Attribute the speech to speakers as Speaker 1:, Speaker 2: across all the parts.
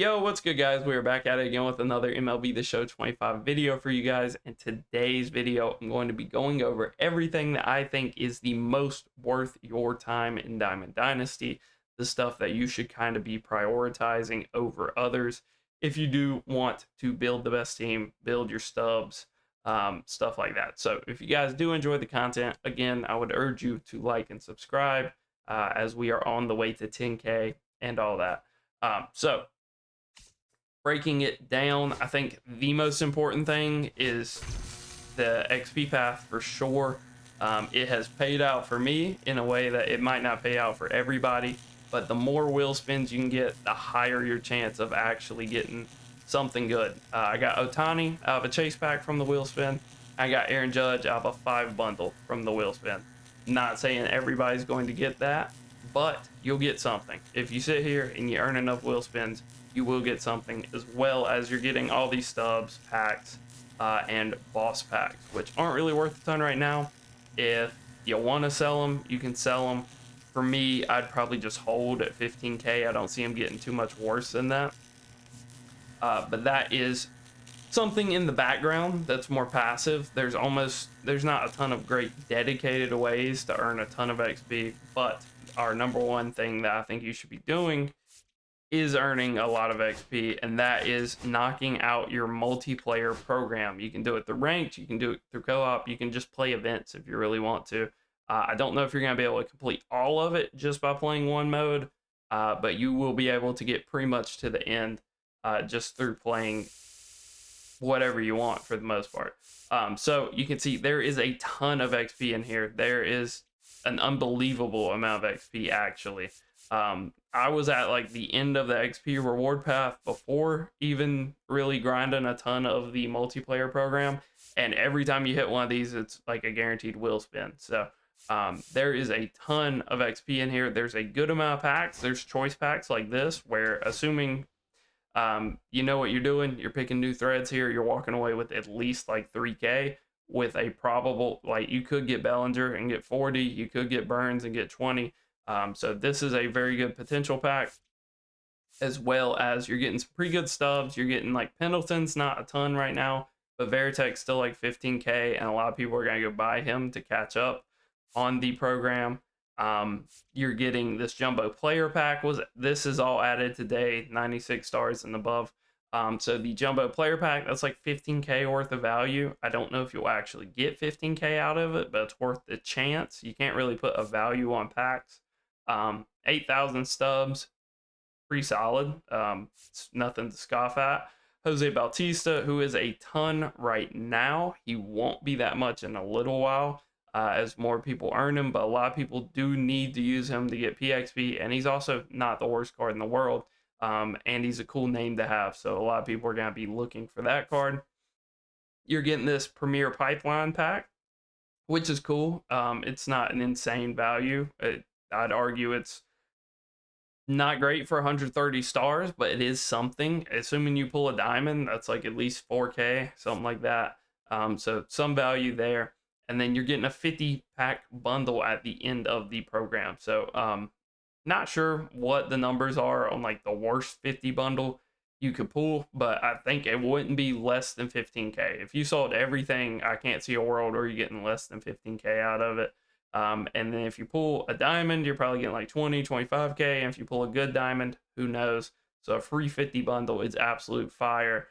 Speaker 1: Yo, what's good, guys? We are back at it again with another MLB The Show 25 video for you guys. In today's video, I'm going to be going over everything that I think is the most worth your time in Diamond Dynasty, the stuff that you should kind of be prioritizing over others if you do want to build the best team, build your stubs, stuff like that. So if you guys do enjoy the content, again, I would urge you to like and subscribe as we are on the way to 10K and all that. So breaking it down, I think the most important thing is the XP path for sure. It has paid out for me in a way that it might not pay out for everybody, but the more wheel spins you can get, the higher your chance of actually getting something good. I got Otani out of a chase pack from the wheel spin. I got Aaron Judge out of a 5 bundle from the wheel spin. Not saying everybody's going to get that, but you'll get something. If you sit here and you earn enough wheel spins, you will get something, as well as you're getting all these stubs, packs, and boss packs, which aren't really worth a ton right now. If you want to sell them, you can sell them. For me, I'd probably just hold at 15K. I don't see them getting too much worse than that. But that is something in the background that's more passive. There's not a ton of great dedicated ways to earn a ton of XP, but our number one thing that I think you should be doing is earning a lot of XP, and that is knocking out your multiplayer program. You can do it through ranked, you can do it through co-op, you can just play events if you really want to. I don't know if you're going to be able to complete all of it just by playing one mode, but you will be able to get pretty much to the end just through playing whatever you want for the most part. So you can see there is a ton of XP in here. There is an unbelievable amount of XP actually. I was at like the end of the XP reward path before even really grinding a ton of the multiplayer program, and every time you hit one of these, it's like a guaranteed wheel spin. So there is a ton of XP in here. There's a good amount of packs. There's choice packs like this where, assuming you know what you're doing, you're picking new threads here, you're walking away with at least like 3K with a probable, like, you could get Bellinger and get 40, you could get Burns and get 20. So this is a very good potential pack, as well as you're getting some pretty good stubs. You're getting like Pendleton's not a ton right now, but Veritek's still like 15K, and a lot of people are going to go buy him to catch up on the program. You're getting this jumbo player pack. This is all added today, 96 stars and above. So the jumbo player pack, that's like 15K worth of value. I don't know if you'll actually get 15K out of it, but it's worth the chance. You can't really put a value on packs. 8,000 stubs, pretty solid. It's nothing to scoff at. Jose Bautista, who is a ton right now. He won't be that much in a little while as more people earn him, but a lot of people do need to use him to get PXP, and he's also not the worst card in the world. And he's a cool name to have, so a lot of people are going to be looking for that card. You're getting this Premier Pipeline pack, which is cool. It's not an insane value. I'd argue it's not great for 130 stars, but it is something. Assuming you pull a diamond, that's like at least 4K, something like that. So some value there. And then you're getting a 50 pack bundle at the end of the program. So not sure what the numbers are on like the worst 50 bundle you could pull, but I think it wouldn't be less than 15K. If you sold everything, I can't see a world where you're getting less than 15K out of it. And then if you pull a diamond, you're probably getting like 20, 25K. And if you pull a good diamond, who knows? So a free 50 bundle is absolute fire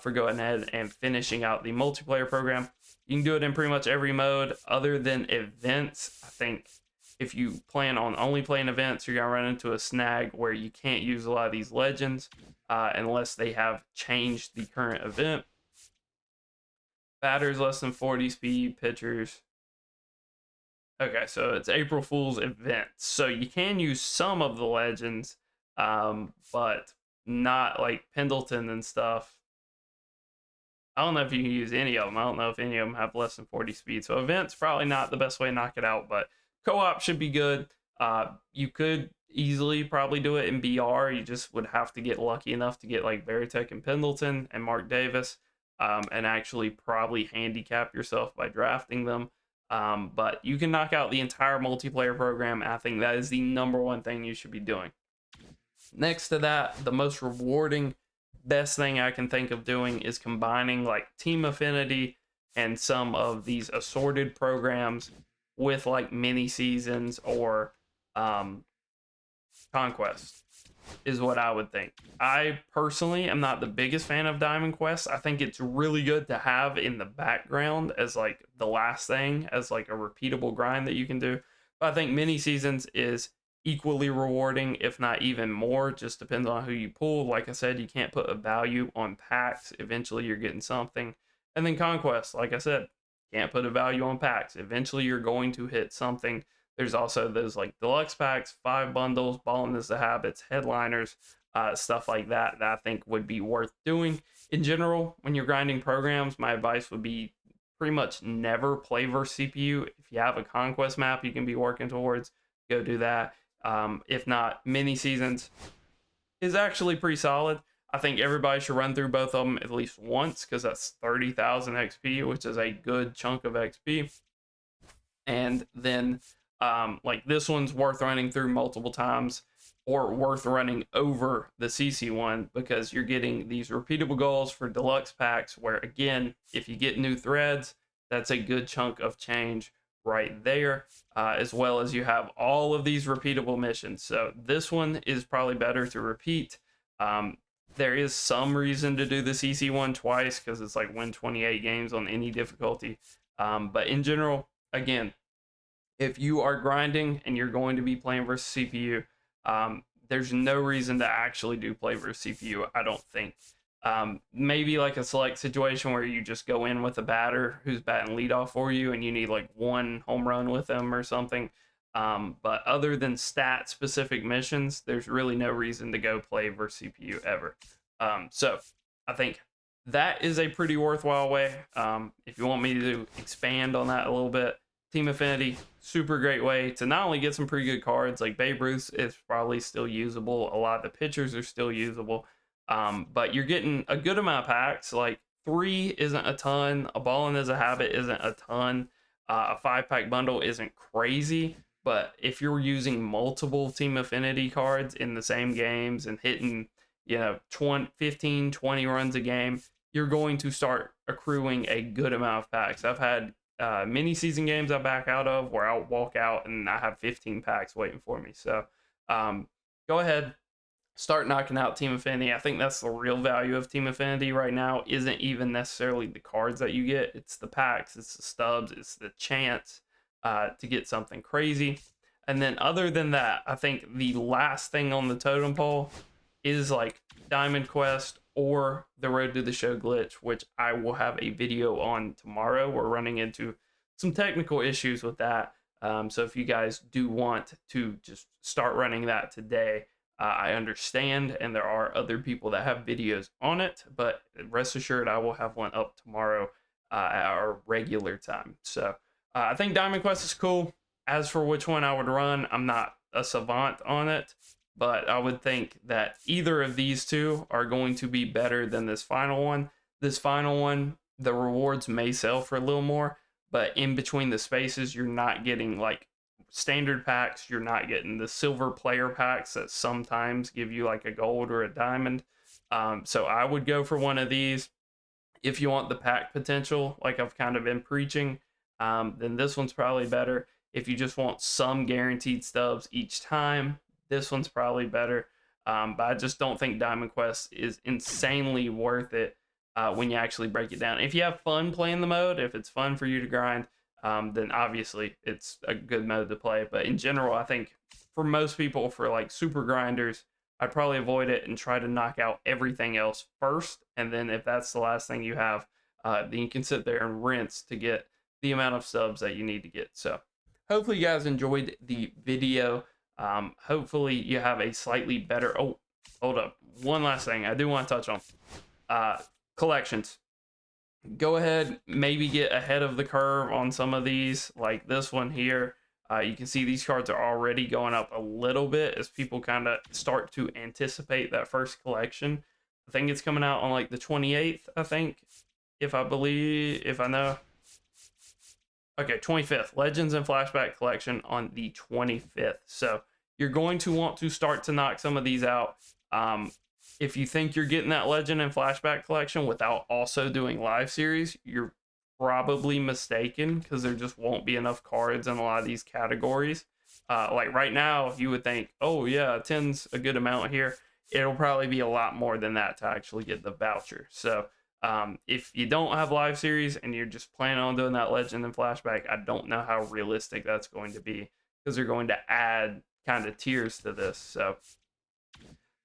Speaker 1: for going ahead and finishing out the multiplayer program. You can do it in pretty much every mode other than events. I think if you plan on only playing events, you're going to run into a snag where you can't use a lot of these legends unless they have changed the current event. Batters less than 40 speed, pitchers. Okay, so it's April Fool's events. So you can use some of the legends, but not like Pendleton and stuff. I don't know if you can use any of them. I don't know if any of them have less than 40 speed. So events, probably not the best way to knock it out, but co-op should be good. You could easily probably do it in BR. You just would have to get lucky enough to get like Veritek and Pendleton and Mark Davis, and actually probably handicap yourself by drafting them. But you can knock out the entire multiplayer program. I think that is the number one thing you should be doing. Next to that, the most rewarding, best thing I can think of doing is combining like team affinity and some of these assorted programs with like mini seasons or um, conquest is what I would think. I personally am not the biggest fan of Diamond Quest. I think it's really good to have in the background as like the last thing, as like a repeatable grind that you can do. But I think mini seasons is equally rewarding, if not even more. Just depends on who you pull. Like I said, you can't put a value on packs. Eventually, you're getting something. And then conquest, like I said, can't put a value on packs. Eventually, you're going to hit something. There's also those like deluxe packs, 5 bundles, balling is the habits, headliners, stuff like that that I think would be worth doing. In general, when you're grinding programs, my advice would be pretty much never play versus CPU. If you have a conquest map you can be working towards, go do that. If not, mini seasons is actually pretty solid. I think everybody should run through both of them at least once because that's 30,000 XP, which is a good chunk of XP. And then like this one's worth running through multiple times or worth running over the CC one because you're getting these repeatable goals for deluxe packs where, again, if you get new threads, that's a good chunk of change right there, as well as you have all of these repeatable missions. So this one is probably better to repeat. There is some reason to do the CC one twice because it's like win 28 games on any difficulty. But in general, again, if you are grinding and you're going to be playing versus CPU, there's no reason to actually do play versus CPU, I don't think. Maybe like a select situation where you just go in with a batter who's batting leadoff for you and you need like 1 home run with them or something. But other than stat specific missions, there's really no reason to go play versus CPU ever. So I think that is a pretty worthwhile way. If you want me to expand on that a little bit, Team Affinity, super great way to not only get some pretty good cards, like Babe Ruth is probably still usable. A lot of the pitchers are still usable. But you're getting a good amount of packs. Like 3 isn't a ton. A Ballin' is a Habit isn't a ton. A 5-pack bundle isn't crazy. But if you're using multiple Team Affinity cards in the same games and hitting, 15, 20 runs a game, you're going to start accruing a good amount of packs. I've had mini season games I back out of where I'll walk out and I have 15 packs waiting for me. So go ahead, start knocking out Team Affinity. I think that's the real value of Team Affinity right now. Isn't even necessarily the cards that you get. It's the packs, it's the stubs, it's the chance to get something crazy. And then other than that, I think the last thing on the totem pole is like Diamond Quest or the Road to the Show glitch, which I will have a video on tomorrow. We're running into some technical issues with that. So if you guys do want to just start running that today, I understand, and there are other people that have videos on it, but rest assured I will have one up tomorrow at our regular time. So I think Diamond Quest is cool. As for which one I would run, I'm not a savant on it, but I would think that either of these two are going to be better than this final one. This final one, the rewards may sell for a little more, but in between the spaces, you're not getting like standard packs. You're not getting the silver player packs that sometimes give you like a gold or a diamond. So I would go for one of these. If you want the pack potential, like I've kind of been preaching, then this one's probably better. If you just want some guaranteed stubs each time, this one's probably better. But I just don't think Diamond Quest is insanely worth it when you actually break it down. If you have fun playing the mode, if it's fun for you to grind, then obviously it's a good mode to play. But in general, I think for most people, for like super grinders, I'd probably avoid it and try to knock out everything else first. And then if that's the last thing you have, then you can sit there and rinse to get the amount of subs that you need to get. So hopefully you guys enjoyed the video. Hopefully you have a slightly better, oh, hold up. One last thing I do want to touch on. Collections. Go ahead, maybe get ahead of the curve on some of these, like this one here. You can see these cards are already going up a little bit as people kind of start to anticipate that first collection. I think it's coming out on like the 28th, I think, if I know. Okay, 25th. Legends and Flashback Collection on the 25th. So you're going to want to start to knock some of these out. If you think you're getting that legend and flashback collection without also doing live series, you're probably mistaken, because there just won't be enough cards in a lot of these categories. Like right now, you would think, oh yeah, 10's a good amount here. It'll probably be a lot more than that to actually get the voucher. So if you don't have live series and you're just planning on doing that legend and flashback, I don't know how realistic that's going to be, because they're going to add kind of tiers to this. So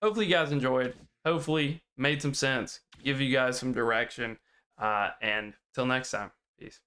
Speaker 1: hopefully you guys enjoyed. Hopefully made some sense, give you guys some direction. And till next time, peace.